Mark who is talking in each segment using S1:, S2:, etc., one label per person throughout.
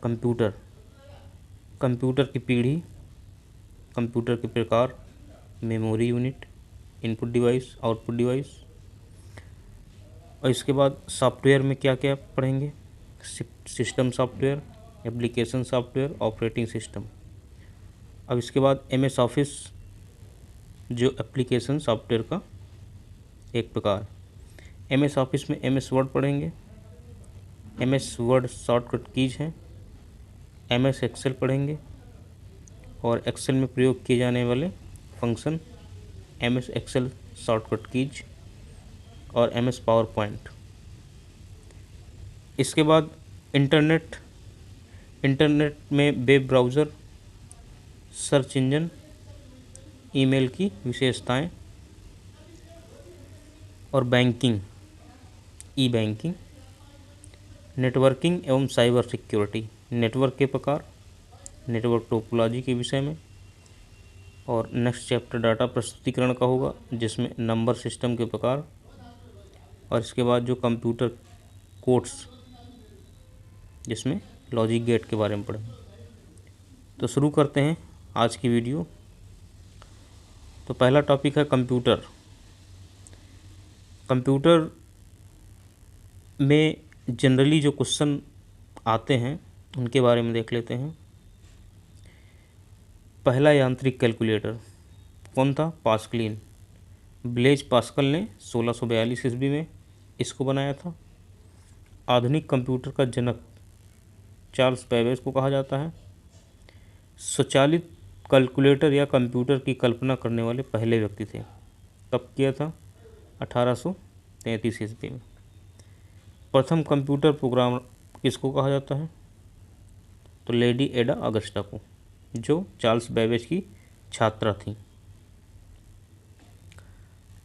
S1: Computer, computer की पीढ़ी, computer के प्रकार, memory unit, input device, output device. और इसके बाद सॉफ्टवेयर में क्या क्या पढ़ेंगे, system software, application software, operating system. अब इसके बाद एमएस ऑफिस जो एप्लीकेशन सॉफ्टवेयर का एक प्रकार। एमएस ऑफिस में एमएस वर्ड पढ़ेंगे, एमएस वर्ड शॉर्टकट कीज हैं। एमएस एक्सेल पढ़ेंगे और एक्सेल में प्रयोग किए जाने वाले function, MS Excel shortcut keys और एमएस पावर पॉइंट। इसके बाद इंटरनेट, इंटरनेट में web browser, search engine, email की विशेषताएं और बैंकिंग, ई बैंकिंग। नेटवर्किंग एवं साइबर सिक्योरिटी, नेटवर्क के प्रकार, नेटवर्क टोपोलॉजी के विषय में। और नेक्स्ट चैप्टर डाटा प्रस्तुतिकरण का होगा जिसमें नंबर सिस्टम के प्रकार। और इसके बाद जो कंप्यूटर कोड्स जिसमें लॉजिक गेट के बारे में पढ़ेंगे। तो शुरू करते हैं आज की वीडियो। तो पहला टॉपिक है कंप्यूटर। कंप्यूटर में जनरली जो क्वेश्चन आते हैं उनके बारे में देख लेते हैं। पहला यांत्रिक कैलकुलेटर कौन था? पास्कलिन। ब्लेज पास्कल ने 1642 ईस्वी में इसको बनाया था। आधुनिक कंप्यूटर का जनक चार्ल्स बेबेज को कहा जाता है। स्वचालित कैलकुलेटर या कंप्यूटर की कल्पना करने वाले पहले व्यक्ति थे। कब किया था? 1833 ईस्वी में। प्रथम कंप्यूटर प्रोग्राम किसको कहा जाता है? तो लेडी एडा अगस्टा को, जो चार्ल्स बेबेज की छात्रा थी।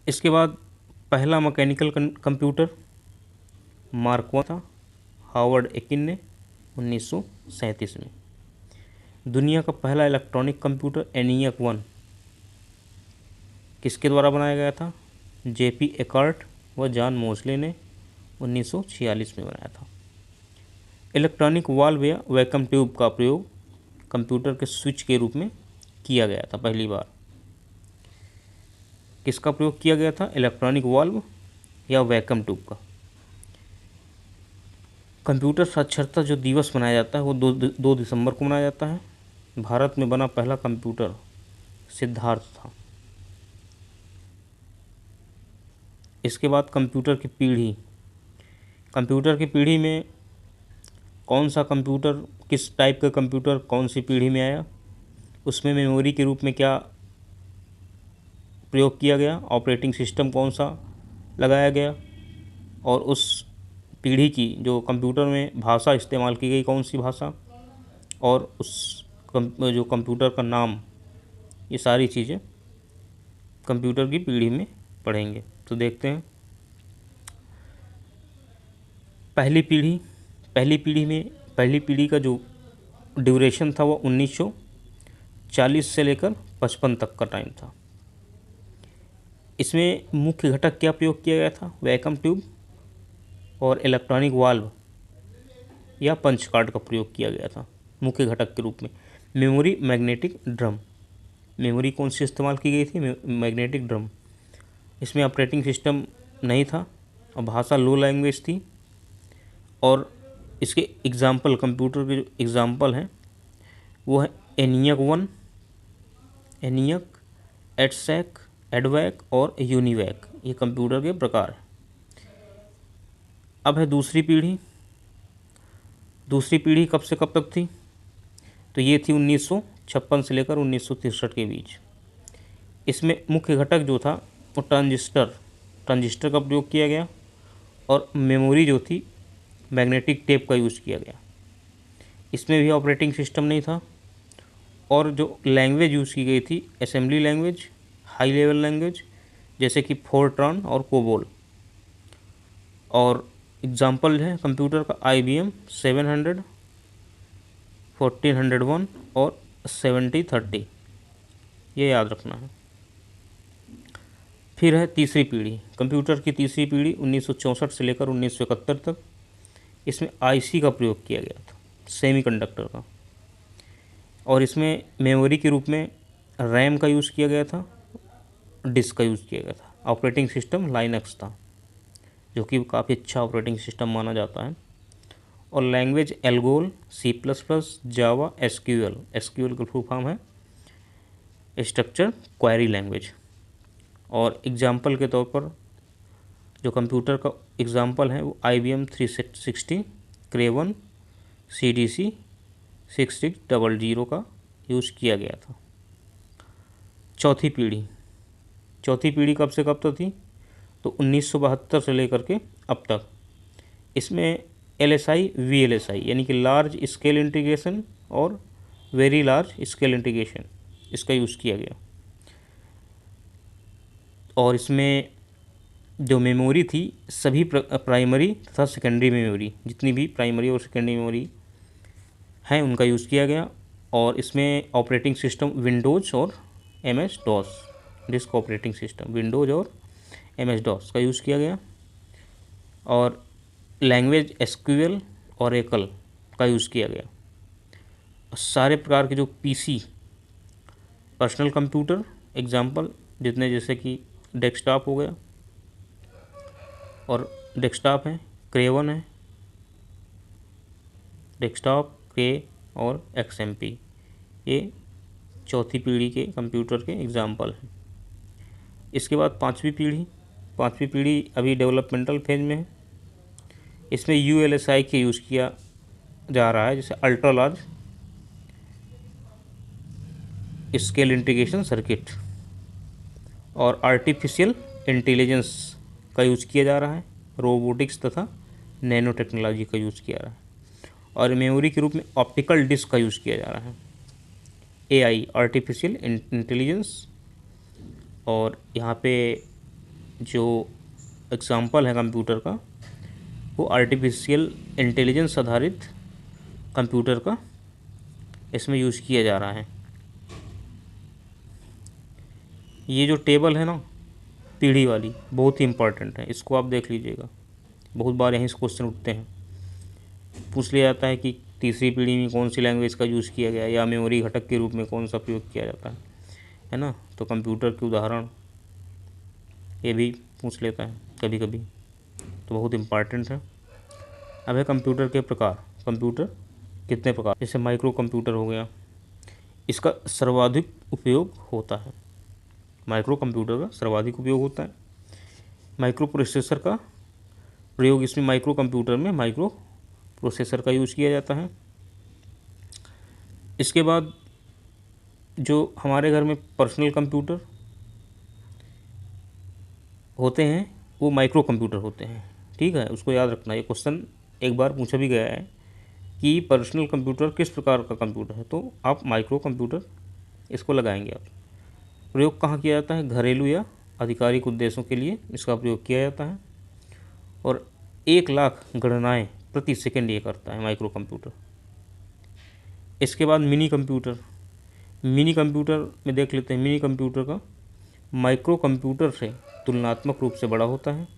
S1: इसके बाद पहला मैकेनिकल कंप्यूटर मार्क 1 था, हावर्ड एकिन ने 1937 में। दुनिया का पहला इलेक्ट्रॉनिक कंप्यूटर एनियक 1 किसके द्वारा बनाया गया था? जेपी एकार्ट व जॉन मोस्ले ने 1946 में बनाया था। इलेक्ट्रॉनिक वाल्व या वैक्यूम ट्यूब का प्रयोग कंप्यूटर के स्विच के रूप में किया गया था पहली बार। किसका प्रयोग किया गया था? इलेक्ट्रॉनिक वाल्व या वैक्यूम ट्यूब का। कंप्यूटर साक्षरता जो दिवस मनाया जाता है वो 2 दिसंबर को मनाया जाता है। भारत में बना पहला कंप्यूटर सिद्धार्थ था। इसके बाद कंप्यूटर की पीढ़ी। कंप्यूटर की पीढ़ी में कौन सा कंप्यूटर, किस टाइप का कंप्यूटर कौन सी पीढ़ी में आया, उसमें मेमोरी के रूप में क्या प्रयोग किया गया, ऑपरेटिंग सिस्टम कौन सा लगाया गया, और उस पीढ़ी की जो कंप्यूटर में भाषा इस्तेमाल की गई कौन सी भाषा, और उस जो कंप्यूटर का नाम, ये सारी चीज़ें कंप्यूटर की पीढ़ी में पढ़ेंगे। तो देखते हैं पहली पीढ़ी का जो ड्यूरेशन था वो 1940 से लेकर 55 तक का टाइम था। इसमें मुख्य घटक क्या प्रयोग किया गया था? वैक्यूम ट्यूब और इलेक्ट्रॉनिक वाल्व या पंच कार्ड का प्रयोग किया गया था मुख्य घटक के रूप में। Memory, magnetic drum. मेमोरी कौन सी इस्तेमाल की गई थी? Magnetic drum. इसमें ऑपरेटिंग सिस्टम नहीं था और भाषा लो लैंग्वेज थी। और इसके एग्जाम्पल, कंप्यूटर के जो एग्जाम्पल हैं वो है एनियक 1, एनियक, एडसैक, एडवैक और यूनिवैक। ये कंप्यूटर के प्रकार हैं। अब है दूसरी पीढ़ी। दूसरी पीढ़ी कब से कब तक थी? तो ये थी 1956 से लेकर 1963 के बीच। इसमें मुख्य घटक जो था वो ट्रांजिस्टर का प्रयोग किया गया और मेमोरी जो थी मैग्नेटिक टेप का यूज़ किया गया। इसमें भी ऑपरेटिंग सिस्टम नहीं था। और जो लैंग्वेज यूज़ की गई थी assembly language, high level language जैसे कि फोरट्रॉन और कोबोल। और एग्जाम्पल है कंप्यूटर का IBM 700, 1401 और 7030, ये याद रखना है। फिर है तीसरी पीढ़ी। कंप्यूटर की तीसरी पीढ़ी 1964 से लेकर 1971 तक। इसमें IC का प्रयोग किया गया था। सेमीकंडक्टर का। और इसमें मेमोरी के रूप में रैम का यूज़ किया गया था, डिस्क का यूज़ किया गया था। ऑपरेटिंग सिस्टम लाइनक्स था, जो कि काफ़ी अच्छा ऑपरेटिंग सिस्टम माना जाता है। और लैंग्वेज एल्गोल, C++, जावा, SQL। SQL का फुल फॉर्म है स्ट्रक्चर क्वेरी लैंग्वेज। और एग्जाम्पल के तौर पर जो कंप्यूटर का एग्जाम्पल है वो IBM 360, क्रेवन, CDC 6600 का यूज़ किया गया था। चौथी पीढ़ी कब से कब तक थी? तो 1972 से लेकर के अब तक। इसमें LSI, VLSI यानी कि लार्ज स्केल इंटीग्रेशन और वेरी लार्ज स्केल इंटीग्रेशन, इसका यूज़ किया गया। और इसमें जो मेमोरी थी सभी प्राइमरी तथा सेकेंडरी मेमोरी, जितनी भी प्राइमरी और सेकेंडरी मेमोरी हैं उनका यूज़ किया गया। और इसमें ऑपरेटिंग सिस्टम विंडोज़ और MS DOS, disk operating system Windows और MS DOS का यूज़ किया गया। और लैंग्वेज SQL और एकल का यूज़ किया गया। सारे प्रकार के जो PC पर्सनल कंप्यूटर एग्जाम्पल जितने, जैसे कि डेस्कटॉप हो गया, और डेस्कटॉप है, क्रेवन है, डेस्कटॉप, के और XMP, ये चौथी पीढ़ी के कंप्यूटर के एग्जाम्पल हैं। इसके बाद पाँचवीं पीढ़ी अभी डेवलपमेंटल फेज में है। इसमें ULSI के यूज़ किया जा रहा है, जैसे ultra large scale integration circuit. और आर्टिफिशियल इंटेलिजेंस का यूज़ किया जा रहा है, रोबोटिक्स तथा नैनो टेक्नोलॉजी का यूज़ किया जा रहा है। और मेमोरी के रूप में ऑप्टिकल डिस्क का यूज़ किया जा रहा है, AI आर्टिफिशियल इंटेलिजेंस। और यहाँ पे जो एग्जाम्पल है कंप्यूटर का वो आर्टिफिशियल इंटेलिजेंस आधारित कंप्यूटर का इसमें यूज़ किया जा रहा है। ये जो टेबल है ना पीढ़ी वाली, बहुत ही इम्पॉर्टेंट है, इसको आप देख लीजिएगा। बहुत बार यहीं से क्वेश्चन उठते हैं, पूछ लिया जाता है कि तीसरी पीढ़ी में कौन सी लैंग्वेज का यूज़ किया गया, या मेमोरी घटक के रूप में कौन सा प्रयोग किया जाता है ना। तो कंप्यूटर के उदाहरण ये भी पूछ लेता है कभी कभी, तो बहुत इम्पॉर्टेंट है। अब है कंप्यूटर के प्रकार। कंप्यूटर कितने प्रकार, जैसे माइक्रो कंप्यूटर हो गया, इसका सर्वाधिक उपयोग होता है। माइक्रो कंप्यूटर का सर्वाधिक उपयोग होता है। माइक्रो प्रोसेसर का प्रयोग, इसमें माइक्रो कंप्यूटर में माइक्रो प्रोसेसर का यूज़ किया जाता है। इसके बाद जो हमारे घर में पर्सनल कंप्यूटर होते हैं वो माइक्रो कंप्यूटर होते हैं, ठीक है, उसको याद रखना। ये क्वेश्चन एक बार पूछा भी गया है कि पर्सनल कंप्यूटर किस प्रकार का कंप्यूटर है, तो आप माइक्रो कंप्यूटर इसको लगाएंगे। आप प्रयोग कहाँ किया जाता है? घरेलू या आधिकारिक उद्देश्यों के लिए इसका प्रयोग किया जाता है। और 1,00,000 गणनाएँ प्रति सेकंड ये करता है माइक्रो कंप्यूटर। इसके बाद मिनी कंप्यूटर में देख लेते हैं। मिनी कंप्यूटर का माइक्रो कंप्यूटर से तुलनात्मक रूप से बड़ा होता है,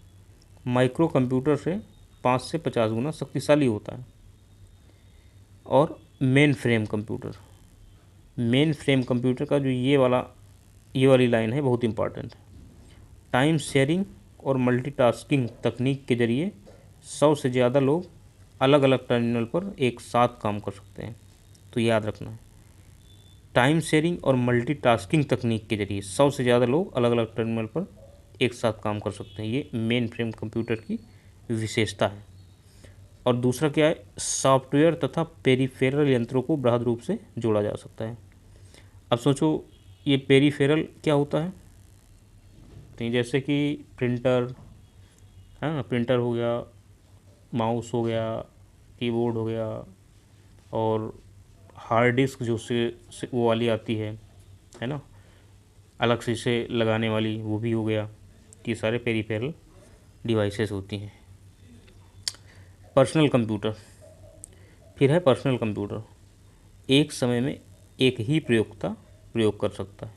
S1: माइक्रो कंप्यूटर से 5 से 50 गुना शक्तिशाली होता है। और मेन फ्रेम कंप्यूटर का जो ये वाली लाइन है बहुत इंपॉर्टेंट है। टाइम शेयरिंग और मल्टीटास्किंग तकनीक के जरिए 100 से ज़्यादा लोग अलग अलग टर्मिनल पर एक साथ काम कर सकते हैं, तो याद रखना है। टाइम शेयरिंग और मल्टीटास्किंग तकनीक के जरिए 100 से ज़्यादा लोग अलग अलग टर्मिनल पर एक साथ काम कर सकते हैं, ये मेन फ्रेम कंप्यूटर की विशेषता है। और दूसरा क्या है? सॉफ्टवेयर तथा पेरिफेरल यंत्रों को बृहद रूप से जोड़ा जा सकता है। अब सोचो ये पेरिफेरल क्या होता है, तो जैसे कि प्रिंटर है ना, प्रिंटर हो गया, माउस हो गया, कीबोर्ड हो गया, और हार्ड डिस्क जो से वो वाली आती है ना, अलग से इसे लगाने वाली, वो भी हो गया। ये सारे पेरिफेरल डिवाइसेस होती हैं। पर्सनल कंप्यूटर, फिर है पर्सनल कंप्यूटर, एक समय में एक ही प्रयोगता प्रयोग कर सकता है।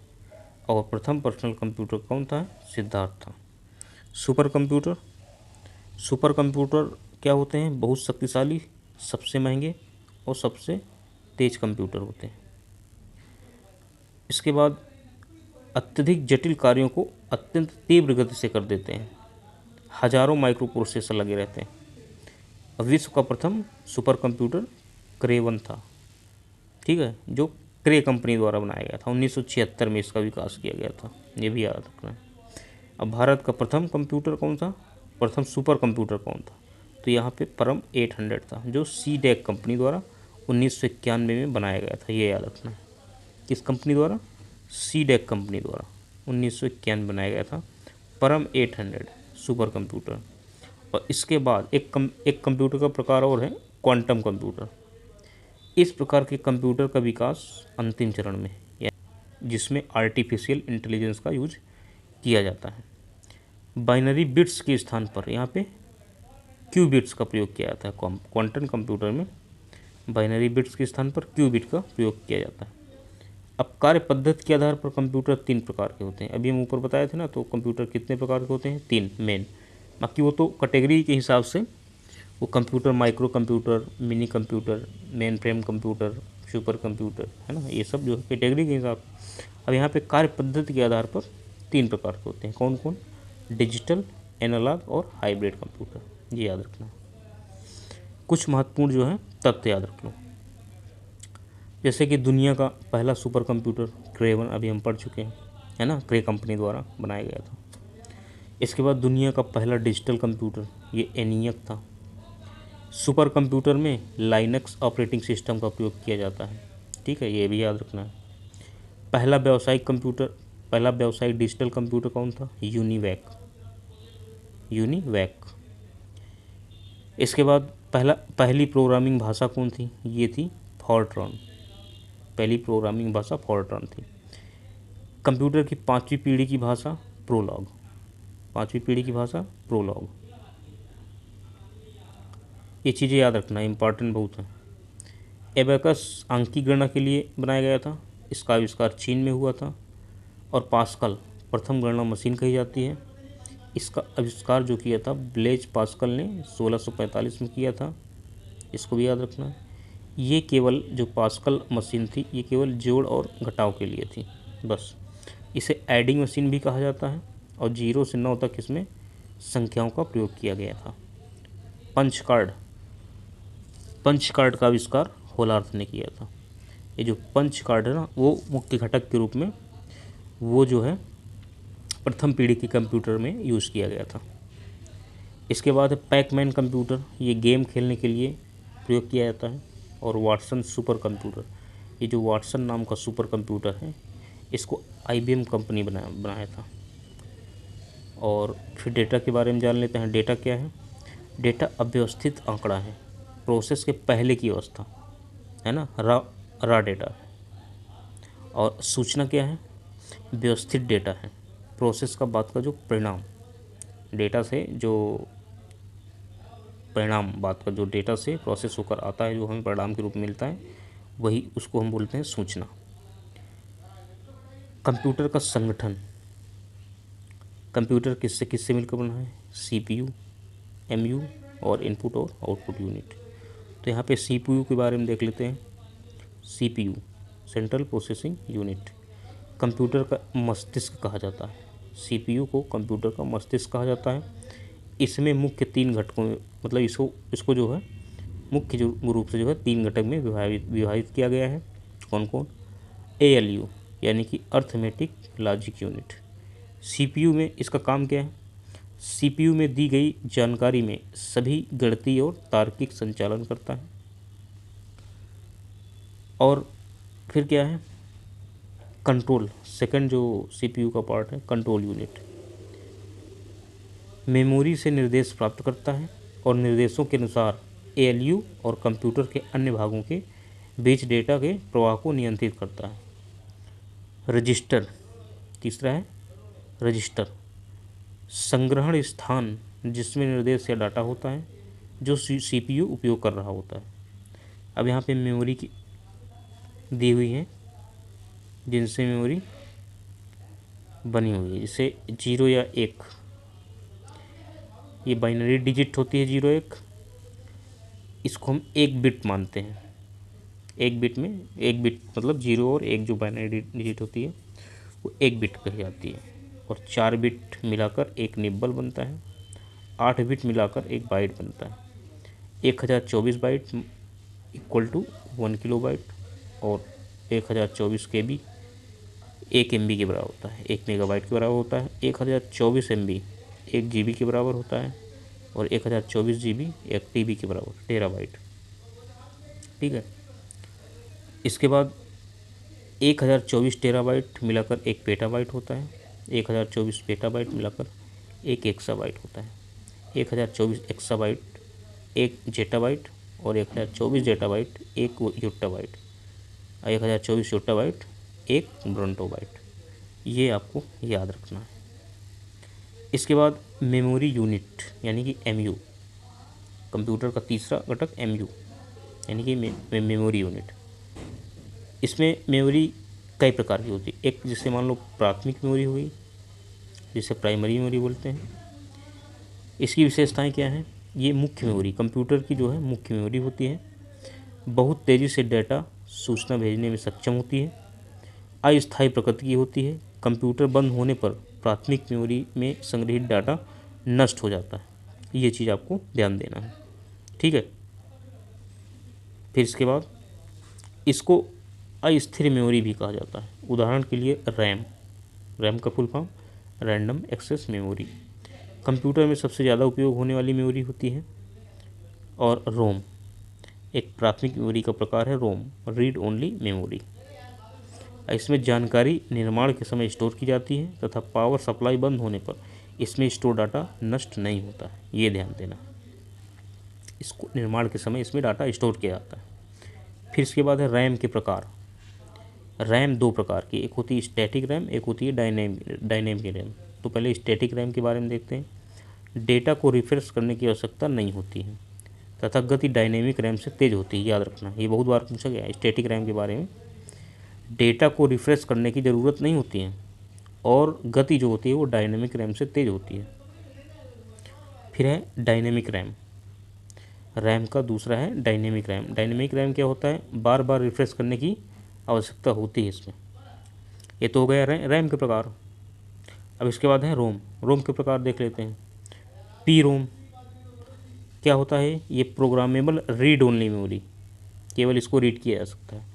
S1: और प्रथम पर्सनल कंप्यूटर कौन था? सिद्धार्थ था। सुपर कंप्यूटर क्या होते हैं? बहुत शक्तिशाली, सबसे महंगे और सबसे तेज कंप्यूटर होते हैं। इसके बाद अत्यधिक जटिल कार्यों को अत्यंत तीव्र गति से कर देते हैं। हजारों माइक्रो प्रोसेसर लगे रहते हैं। विश्व का प्रथम सुपर कंप्यूटर क्रे 1 था, ठीक है, जो क्रे कंपनी द्वारा बनाया गया था। 1976 में इसका विकास किया गया था, ये भी याद रखना है। अब भारत का प्रथम कंप्यूटर कौन था, प्रथम सुपर कंप्यूटर कौन था, तो यहाँ पे परम 800 था, जो CDEC कंपनी द्वारा 1991 में बनाया गया था, ये याद रखना है। किस कंपनी द्वारा, CDEC कंपनी द्वारा 1991 बनाया गया था परम 800 सुपर कंप्यूटर। और इसके बाद एक कंप्यूटर का प्रकार और है क्वांटम कंप्यूटर। इस प्रकार के कंप्यूटर का विकास अंतिम चरण में है, जिसमें आर्टिफिशियल इंटेलिजेंस का यूज किया जाता है। बाइनरी बिट्स के स्थान पर यहाँ पे क्यूबिट्स का प्रयोग किया जाता है। क्वांटम कंप्यूटर में बाइनरी बिट्स के स्थान पर क्यूबिट का प्रयोग किया जाता है। अब कार्य पद्धति के आधार पर कंप्यूटर 3 प्रकार के होते हैं। अभी हम ऊपर बताए थे ना, तो कंप्यूटर कितने प्रकार के होते हैं, 3 मेन। बाकी वो तो कैटेगरी के हिसाब से वो computer, micro computer, mini computer, main frame computer, super computer, है ना, ये सब जो है कैटेगरी के हिसाब। अब यहाँ पे कार्य पद्धति के आधार पर 3 प्रकार के होते हैं। कौन कौन, डिजिटल, एनालॉग और हाइब्रिड कंप्यूटर, ये याद रखना। कुछ महत्वपूर्ण जो है तथ्य याद रख लो, जैसे कि दुनिया का पहला सुपर कंप्यूटर क्रे 1 अभी हम पढ़ चुके हैं, है ना, क्रे कंपनी द्वारा बनाया गया था। इसके बाद दुनिया का पहला डिजिटल कंप्यूटर ये ENIAC था। सुपर कंप्यूटर में लाइनक्स ऑपरेटिंग सिस्टम का प्रयोग किया जाता है, ठीक है, ये भी याद रखना है। पहला व्यावसायिक डिजिटल कंप्यूटर कौन था, यूनिवैक। इसके बाद पहली प्रोग्रामिंग भाषा कौन थी, ये थी फॉरट्रॉन। पहली प्रोग्रामिंग भाषा फॉरट्रॉन थी। कंप्यूटर की 5वीं पीढ़ी की भाषा प्रोलॉग। 5वीं पीढ़ी की भाषा प्रोलॉग। ये चीज़ें याद रखना, इम्पॉर्टेंट बहुत है। एबेकस अंकी गणना के लिए बनाया गया था। इसका आविष्कार चीन में हुआ था। और पास्कल प्रथम गणना मशीन कही जाती है। इसका आविष्कार जो किया था ब्लेज पास्कल ने 1645 में किया था, इसको भी याद रखना। ये केवल जो पास्कल मशीन थी ये केवल जोड़ और घटाव के लिए थी, बस। इसे एडिंग मशीन भी कहा जाता है। और 0 से 9 तक इसमें संख्याओं का प्रयोग किया गया था। पंच कार्ड का आविष्कार होलार्थ ने किया था। ये जो पंच कार्ड है ना, वो मुख्य घटक के रूप में वो जो है प्रथम पीढ़ी के कंप्यूटर में यूज़ किया गया था। इसके बाद है पैकमैन कंप्यूटर, ये गेम खेलने के लिए प्रयोग किया जाता है। और वाटसन सुपर कंप्यूटर, ये जो वाटसन नाम का सुपर कंप्यूटर है इसको IBM कंपनी बनाया था। और फिर डेटा के बारे में जान लेते हैं। डेटा क्या है, डेटा अव्यवस्थित आंकड़ा है, प्रोसेस के पहले की अवस्था, है ना, रा डेटा। और सूचना क्या है, व्यवस्थित डेटा है, प्रोसेस का बाद का जो परिणाम, डेटा से जो परिणाम, बात का जो डेटा से प्रोसेस होकर आता है, जो हमें परिणाम के रूप में मिलता है, वही उसको हम बोलते हैं सूचना। कंप्यूटर का संगठन, कंप्यूटर किससे किससे मिलकर बना है, CPU, MU और इनपुट और आउटपुट यूनिट। तो यहाँ पे CPU के बारे में देख लेते हैं। CPU central processing unit, computer का मस्तिष्क कहा जाता है। CPU को कंप्यूटर का मस्तिष्क कहा जाता है। इसमें मुख्य 3 घटकों में, मतलब इसको जो है मुख्य रूप से जो है 3 घटक में विभाजित किया गया है। कौन कौन, ALU यानी कि अर्थमेटिक लॉजिक यूनिट। CPU में इसका काम क्या है, CPU में दी गई जानकारी में सभी गणितीय और तार्किक संचालन करता है। और फिर क्या है, कंट्रोल, सेकंड जो CPU का पार्ट है, कंट्रोल यूनिट, मेमोरी से निर्देश प्राप्त करता है और निर्देशों के अनुसार ALU और कंप्यूटर के अन्य भागों के बीच डेटा के प्रवाह को नियंत्रित करता है। रजिस्टर, तीसरा है रजिस्टर, संग्रहण स्थान जिसमें निर्देश या डाटा होता है जो CPU उपयोग कर रहा होता है। अब यहाँ पे मेमोरी की दी हुई है, जिनसे मेमोरी बनी हुई है, जैसे 0 या 1, ये बाइनरी डिजिट होती है 0 1, इसको हम 1 बिट मानते हैं, एक बिट मतलब 0 और 1 जो बाइनरी डिजिट होती है वो 1 बिट कही जाती है, और 4 बिट मिलाकर एक निब्बल बनता है, 8 बिट मिलाकर एक बाइट बनता है। 1024 बाइट इक्वल टू 1 किलोबाइट, और 1024 KB 1 MB के बराबर होता है, 1 मेगाबाइट के बराबर होता है। 1024 MB 1 GB के बराबर होता है, और 1024 GB 1 TB के बराबर, टेराबाइट। ठीक है। इसके बाद 1024 टेराबाइट मिलाकर एक पेटाबाइट होता है, 1024 पेटाबाइट मिलाकर एक एक्साबाइट होता है, 1024 एक्साबाइट एक जेटाबाइट, और 1024 जेटाबाइट एक योट्टाबाइट, 1024 योट्टाबाइट एक ब्रोंटोबाइट। ये आपको याद रखना है। इसके बाद मेमोरी यूनिट यानी कि MU, कंप्यूटर का तीसरा घटक MU यानी कि मेमोरी यूनिट। इसमें मेमोरी कई प्रकार की होती है। एक जिसे मान लो प्राथमिक मेमोरी हुई, जिसे प्राइमरी मेमोरी बोलते हैं। इसकी विशेषताएं क्या हैं? ये मुख्य मेमोरी, कंप्यूटर की जो है मुख्य मेमोरी होती है, बहुत तेज़ी से डेटा सूचना भेजने में सक्षम होती है, अस्थायी प्रकृति की होती है, कंप्यूटर बंद होने पर प्राथमिक मेमोरी में संग्रहित डाटा नष्ट हो जाता है। ये चीज़ आपको ध्यान देना है। ठीक है। फिर इसके बाद इसको अस्थिर मेमोरी भी कहा जाता है। उदाहरण के लिए रैम का full form random access memory computer में सबसे ज़्यादा उपयोग होने वाली मेमोरी होती है। और रोम एक प्राथमिक मेमोरी का प्रकार है। रोम रीड ओनली मेमोरी, इसमें जानकारी निर्माण के समय स्टोर की जाती है तथा पावर सप्लाई बंद होने पर इसमें स्टोर डाटा नष्ट नहीं होता है। ये ध्यान देना, इसको निर्माण के समय इसमें डाटा स्टोर किया जाता है। फिर इसके बाद है रैम के प्रकार। रैम दो प्रकार की, एक होती है स्टैटिक रैम, एक होती है डायनेमिक रैम। तो पहले स्टैटिक रैम के बारे में देखते हैं। डेटा को रिफ्रेश करने की आवश्यकता नहीं होती है तथा गति डायनेमिक रैम से तेज होती है। याद रखना, ये बहुत बार पूछा गया है स्टैटिक रैम के बारे में। डेटा को रिफ्रेश करने की ज़रूरत नहीं होती है और गति जो होती है वो डायनेमिक रैम से तेज होती है। फिर है डायनेमिक रैम। रैम का दूसरा है डायनेमिक रैम। डायनेमिक रैम क्या होता है? बार बार रिफ्रेश करने की आवश्यकता होती है इसमें। ये तो हो गया रैम के प्रकार। अब इसके बाद है रोम। रोम के प्रकार देख लेते हैं। पी रोम क्या होता है? ये प्रोग्रामेबल रीड ओनली मेमोरी, केवल इसको रीड किया जा सकता है,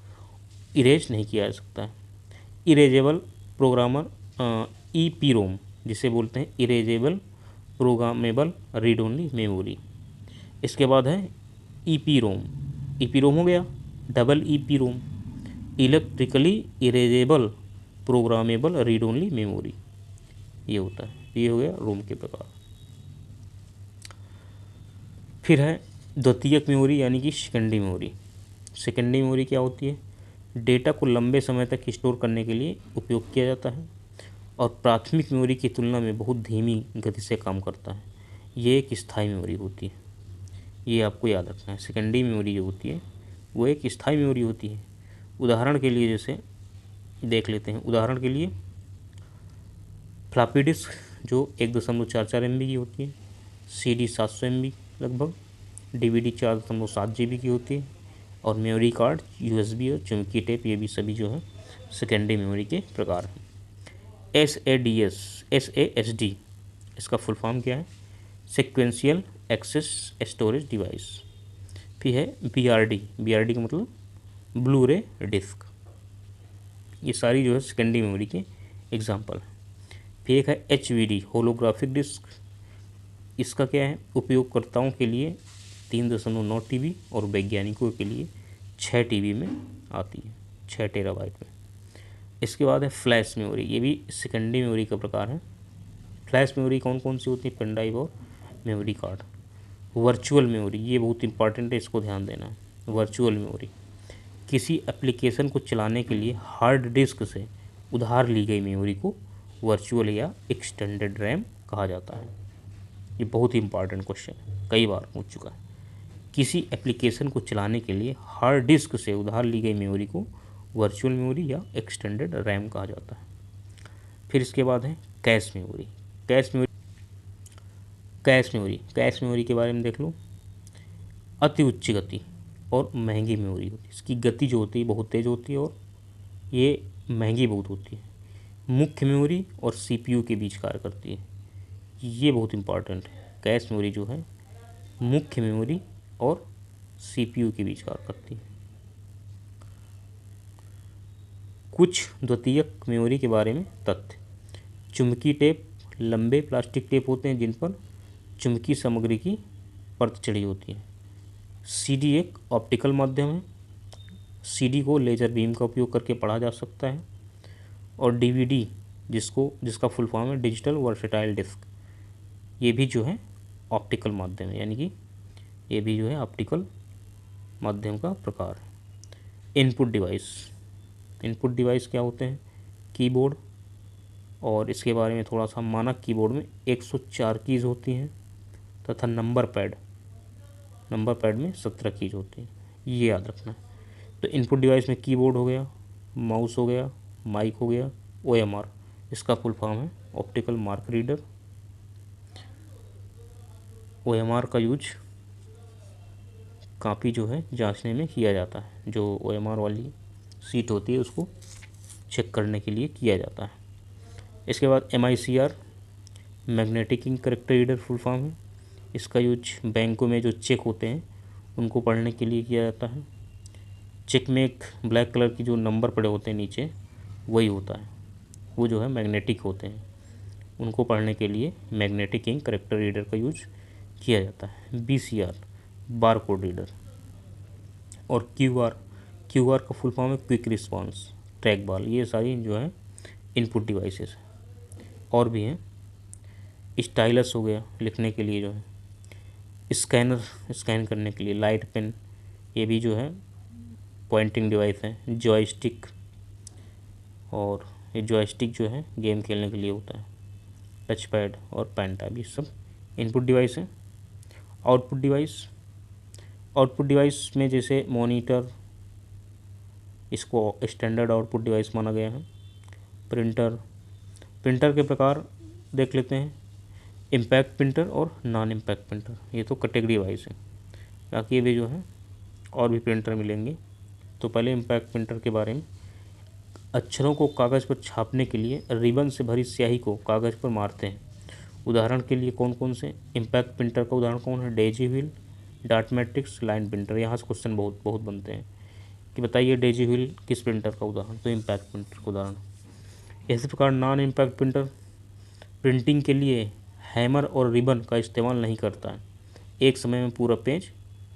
S1: इरेज नहीं किया जा सकता है। Erasable programmer E P ROM, जिसे बोलते हैं erasable programmable read only memory. इसके बाद है E P ROM. E P ROM हो गया। Double E P ROM electrically erasable programmable read only memory, ये होता है। ये हो गया रोम के प्रकार। फिर है द्वितीयक मेमोरी यानी कि सेकेंडरी मेमोरी। सेकेंडरी मेमोरी क्या होती है? डेटा को लंबे समय तक स्टोर करने के लिए उपयोग किया जाता है और प्राथमिक मेमोरी की तुलना में बहुत धीमी गति से काम करता है। ये एक स्थायी मेमोरी होती है, ये आपको याद रखना है। सेकेंडरी मेमोरी जो होती है वो एक स्थायी मेमोरी होती है। उदाहरण के लिए जैसे देख लेते हैं, उदाहरण के लिए फ्लॉपी डिस्क जो 1.44 MB की होती है, CD 700 MB लगभग, DVD 4.7 GB की होती है, और मेमोरी कार्ड USB और चुंबकीय टेप, ये भी सभी जो है सेकेंडरी मेमोरी के प्रकार हैं। SASD इसका फुल फॉर्म क्या है? Sequential access storage device. फिर है BRD का मतलब ब्लू रे डिस्क। ये सारी जो है सेकेंडरी मेमोरी के एग्जाम्पल हैं। फिर एक है HVD होलोग्राफिक डिस्क। इसका क्या है? उपयोगकर्ताओं के लिए 3.9 TB और वैज्ञानिकों के लिए 6 TB में आती है, 6 टेराबाइट में। इसके बाद है फ्लैश मेमोरी। ये भी सेकेंडरी मेमोरी का प्रकार है। फ्लैश मेमोरी कौन कौन सी होती है? पेन ड्राइव और मेमोरी कार्ड। वर्चुअल मेमोरी, ये बहुत इंपॉर्टेंट है, इसको ध्यान देना है। वर्चुअल मेमोरी किसी एप्लीकेशन को चलाने के लिए हार्ड डिस्क से उधार ली गई मेमोरी को वर्चुअल या एक्सटेंडेड रैम कहा जाता है। ये बहुत ही इंपॉर्टेंट क्वेश्चन है, कई बार पूछ चुका है। किसी एप्लीकेशन को चलाने के लिए हार्ड डिस्क से उधार ली गई मेमोरी को वर्चुअल मेमोरी या एक्सटेंडेड रैम कहा जाता है। फिर इसके बाद है कैश मेमोरी। कैश मेमोरी के बारे में देख लो। अति उच्च गति और महंगी मेमोरी होती है। इसकी गति जो होती है बहुत तेज़ होती है और ये महंगी बहुत होती है। मुख्य मेमोरी और सीपीयू के बीच कार्य करती है। ये बहुत इंपॉर्टेंट है। कैश मेमोरी जो है मुख्य मेमोरी और सीपीयू के बीच कार्य करती है। कुछ द्वितीयक मेमोरी के बारे में तथ्य। चुंबकीय टेप लंबे प्लास्टिक टेप होते हैं जिन पर चुंबकीय सामग्री की परत चढ़ी होती है। सीडी एक ऑप्टिकल माध्यम है। सीडी को लेज़र बीम का उपयोग करके पढ़ा जा सकता है। और डीवीडी जिसका फुल फॉर्म है डिजिटल वर्सेटाइल डिस्क, ये भी जो है ऑप्टिकल माध्यम है, यानी कि ये भी जो है ऑप्टिकल माध्यम का प्रकार है। इनपुट डिवाइस क्या होते हैं? कीबोर्ड, और इसके बारे में थोड़ा सा, मानक कीबोर्ड में 104 कीज़ होती हैं तथा नंबर पैड में 17 कीज़ होती हैं। ये याद रखना है। तो इनपुट डिवाइस में कीबोर्ड हो गया, माउस हो गया, माइक हो गया, ओएमआर, इसका फुल फॉर्म है ऑप्टिकल मार्क रीडर। ओएमआर का यूज कापी जो है जांचने में किया जाता है। जो ओएमआर वाली सीट होती है उसको चेक करने के लिए किया जाता है। इसके बाद MICR magnetic ink character reader full form है। इसका यूज बैंकों में जो चेक होते हैं उनको पढ़ने के लिए किया जाता है। चेक में एक ब्लैक कलर की जो नंबर पड़े होते हैं नीचे, वही होता है, वो जो है मैग्नेटिक होते हैं, उनको पढ़ने के लिए मैग्नेटिक इंक करेक्टर रीडर का यूज किया जाता है। BCR bar code reader. और क्यूआर का फुल फॉर्म है क्विक रिस्पॉन्स ट्रैक बॉल। ये सारी जो है इनपुट डिवाइसेस है। और भी हैं, स्टाइलस हो गया लिखने के लिए जो है, स्कैनर स्कैन करने के लिए, लाइट पेन, ये भी जो है पॉइंटिंग डिवाइस है। जॉयस्टिक, और ये जॉयस्टिक जो है गेम खेलने के लिए होता है। टच पैड और पेन टैब, ये सब इनपुट डिवाइस है। आउटपुट डिवाइस में जैसे मॉनिटर, इसको स्टैंडर्ड आउटपुट डिवाइस माना गया है। प्रिंटर के प्रकार देख लेते हैं, इम्पैक्ट प्रिंटर और नॉन इम्पैक्ट प्रिंटर, ये तो कैटेगरी वाइज है। बाकी ये भी जो है और भी प्रिंटर मिलेंगे। तो पहले इम्पैक्ट प्रिंटर के बारे में, अक्षरों को कागज़ पर छापने के लिए रिबन से भरी स्याही को कागज़ पर मारते हैं। उदाहरण के लिए कौन कौन से इम्पैक्ट प्रिंटर का उदाहरण कौन है? Daisy wheel, dot matrix, line printer. यहाँ से क्वेश्चन बहुत बनते हैं कि बताइए डेजी व्हील किस प्रिंटर का उदाहरण? तो इम्पैक्ट प्रिंटर का उदाहरण। इसी प्रकार नॉन इम्पैक्ट प्रिंटर प्रिंटिंग के लिए हैमर और रिबन का इस्तेमाल नहीं करता है, एक समय में पूरा पेज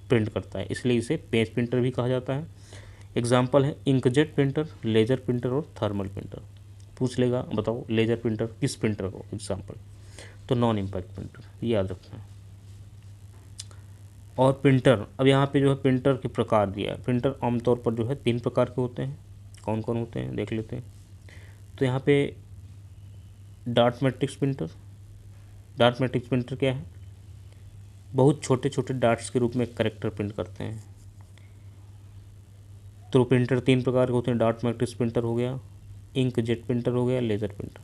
S1: प्रिंट करता है, इसलिए इसे पेज प्रिंटर भी कहा जाता है। एग्जाम्पल है इंकजेट प्रिंटर, लेज़र प्रिंटर और थर्मल प्रिंटर। पूछ लेगा बताओ लेज़र प्रिंटर किस प्रिंटर को एग्जाम्पल? तो नॉन इम्पैक्ट प्रिंटर, ये याद रखना है। और प्रिंटर, अब यहाँ पे जो है प्रिंटर के प्रकार दिया है। प्रिंटर आमतौर पर जो है 3 प्रकार के होते हैं। कौन कौन होते हैं देख लेते हैं। तो यहाँ पे डॉट मैट्रिक्स प्रिंटर क्या है? बहुत छोटे छोटे डॉट्स के रूप में कैरेक्टर प्रिंट करते हैं। तो प्रिंटर 3 प्रकार के होते हैं। डॉट मैट्रिक्स प्रिंटर हो गया, इंकजेट प्रिंटर हो गया, लेज़र प्रिंटर।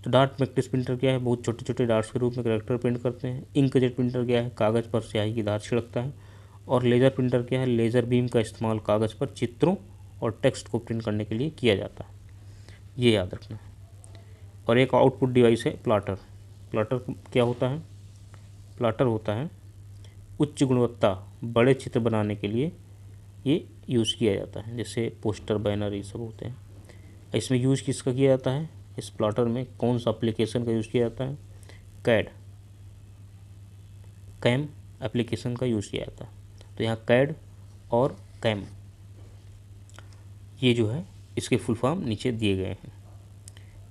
S1: तो डॉट मैट्रिक्स प्रिंटर क्या है? बहुत छोटे छोटे डॉट्स के रूप में कैरेक्टर प्रिंट करते हैं। इंकजेट प्रिंटर क्या है? कागज़ पर स्याही की धार छिड़कता है। और लेज़र प्रिंटर क्या है? लेज़र बीम का इस्तेमाल कागज़ पर चित्रों और टेक्स्ट को प्रिंट करने के लिए किया जाता है, ये याद रखना है। और एक आउटपुट डिवाइस है प्लॉटर। प्लॉटर क्या होता है? प्लॉटर होता है उच्च गुणवत्ता बड़े चित्र बनाने के लिए ये यूज़ किया जाता है, जैसे पोस्टर, बैनर, ये सब होते हैं। इसमें यूज़ किसका किया जाता है? इस प्लॉटर में कौन सा एप्लीकेशन का यूज़ किया जाता है? कैम एप्लीकेशन का यूज़ किया जाता है। तो यहाँ कैड और कैम, ये जो है इसके फुल फॉर्म नीचे दिए गए हैं।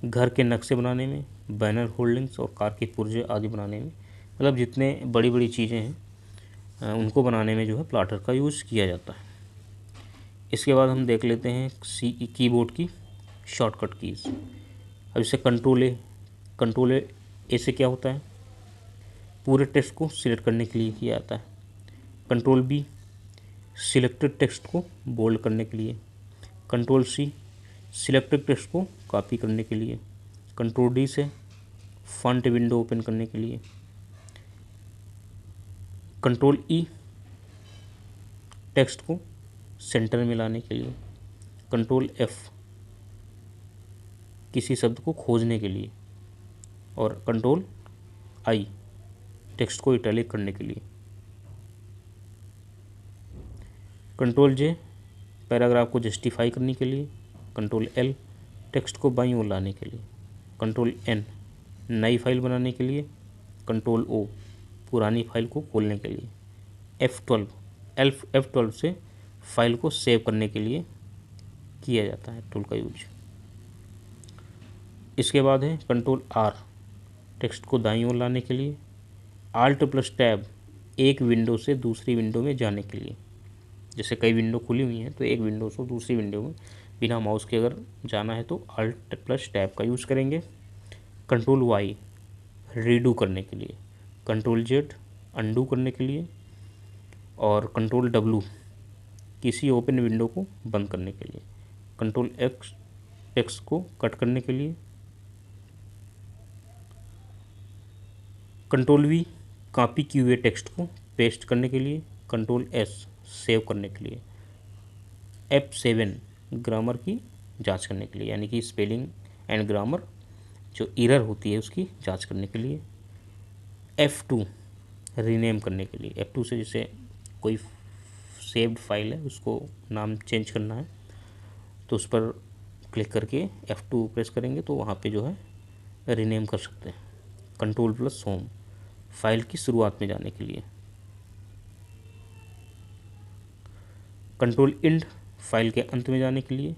S1: घर के नक्शे बनाने में, बैनर होल्डिंग्स और कार के पुर्जे आदि बनाने में, मतलब जितने बड़ी बड़ी चीज़ें हैं उनको बनाने में जो है प्लॉटर का यूज़ किया जाता है। इसके बाद हम देख लेते हैं कीबोर्ड की शॉर्टकट कीज़। अब जैसे कंट्रोल ए से क्या होता है? पूरे टेक्स्ट को सिलेक्ट करने के लिए किया जाता है। कंट्रोल B सिलेक्टेड टेक्स्ट को बोल्ड करने के लिए। कंट्रोल C सिलेक्टेड टेक्स्ट को कॉपी करने के लिए। कंट्रोल D से फॉन्ट विंडो ओपन करने के लिए। कंट्रोल E टेक्स्ट को सेंटर में लाने के लिए, कंट्रोल एफ किसी शब्द को खोजने के लिए, और कंट्रोल आई टेक्स्ट को इटैलिक करने के लिए, कंट्रोल जे पैराग्राफ को जस्टिफाई करने के लिए, कंट्रोल एल टेक्स्ट को बाईं ओर लाने के लिए, कंट्रोल एन नई फाइल बनाने के लिए, कंट्रोल ओ पुरानी फाइल को खोलने के लिए, F12 से फाइल को सेव करने के लिए किया जाता है टूल का यूज। इसके बाद है कंट्रोल आर टेक्स्ट को दाईं ओर लाने के लिए, आल्ट प्लस टैब एक विंडो से दूसरी विंडो में जाने के लिए, जैसे कई विंडो खुली हुई हैं तो एक विंडो से दूसरी विंडो में बिना माउस के अगर जाना है तो आल्ट प्लस टैब का यूज़ करेंगे, कंट्रोल वाई रीडू करने के लिए, कंट्रोल जेड अंडू करने के लिए, और कंट्रोल डब्लू किसी ओपन विंडो को बंद करने के लिए, कंट्रोल एक्स टेक्स्ट को कट करने के लिए, कंट्रोल वी कॉपी किए हुए टेक्स्ट को पेस्ट करने के लिए, कंट्रोल एस सेव करने के लिए, F7 ग्रामर की जांच करने के लिए, यानी कि स्पेलिंग एंड ग्रामर जो एरर होती है उसकी जांच करने के लिए, F2 रीनेम करने के लिए, F2 से जैसे कोई सेव्ड फाइल है उसको नाम चेंज करना है तो उस पर क्लिक करके F2 प्रेस करेंगे तो वहाँ पे जो है रीनेम कर सकते हैं, कंट्रोल प्लस होम फाइल की शुरुआत में जाने के लिए, कंट्रोल इंड फाइल के अंत में जाने के लिए,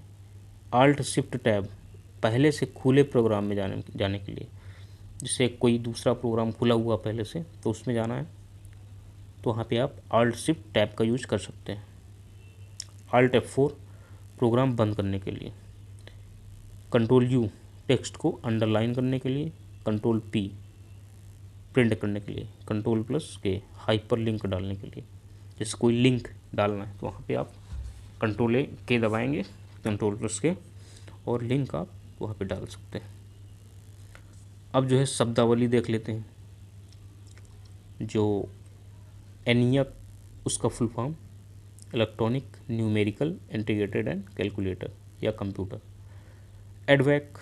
S1: आल्ट शिफ्ट टैब पहले से खुले प्रोग्राम में जाने के लिए, जैसे कोई दूसरा प्रोग्राम खुला हुआ पहले से तो उसमें जाना है तो वहाँ पे आप आल्ट शिफ्ट टैब का यूज कर सकते हैं, आल्ट F4 प्रोग्राम बंद करने के लिए, कंट्रोल यू टेक्स्ट को अंडरलाइन करने के लिए, कंट्रोल पी प्रिंट करने के लिए, कंट्रोल प्लस के हाइपर लिंक डालने के लिए, जैसे कोई लिंक डालना है तो वहाँ पे आप कंट्रोल ए के दबाएंगे, कंट्रोल प्लस के, और लिंक आप वहाँ पे डाल सकते हैं। अब जो है शब्दावली देख लेते हैं, जो एनियक उसका full form electronic numerical integrated and calculator या computer, EDVAC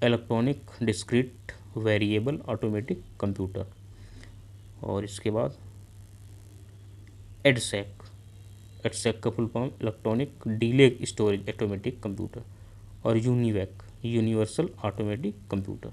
S1: electronic discrete variable automatic computer, और इसके बाद एडसैक का full form electronic delay storage automatic computer, और यूनिवैक यूनिवर्सल ऑटोमेटिक कंप्यूटर।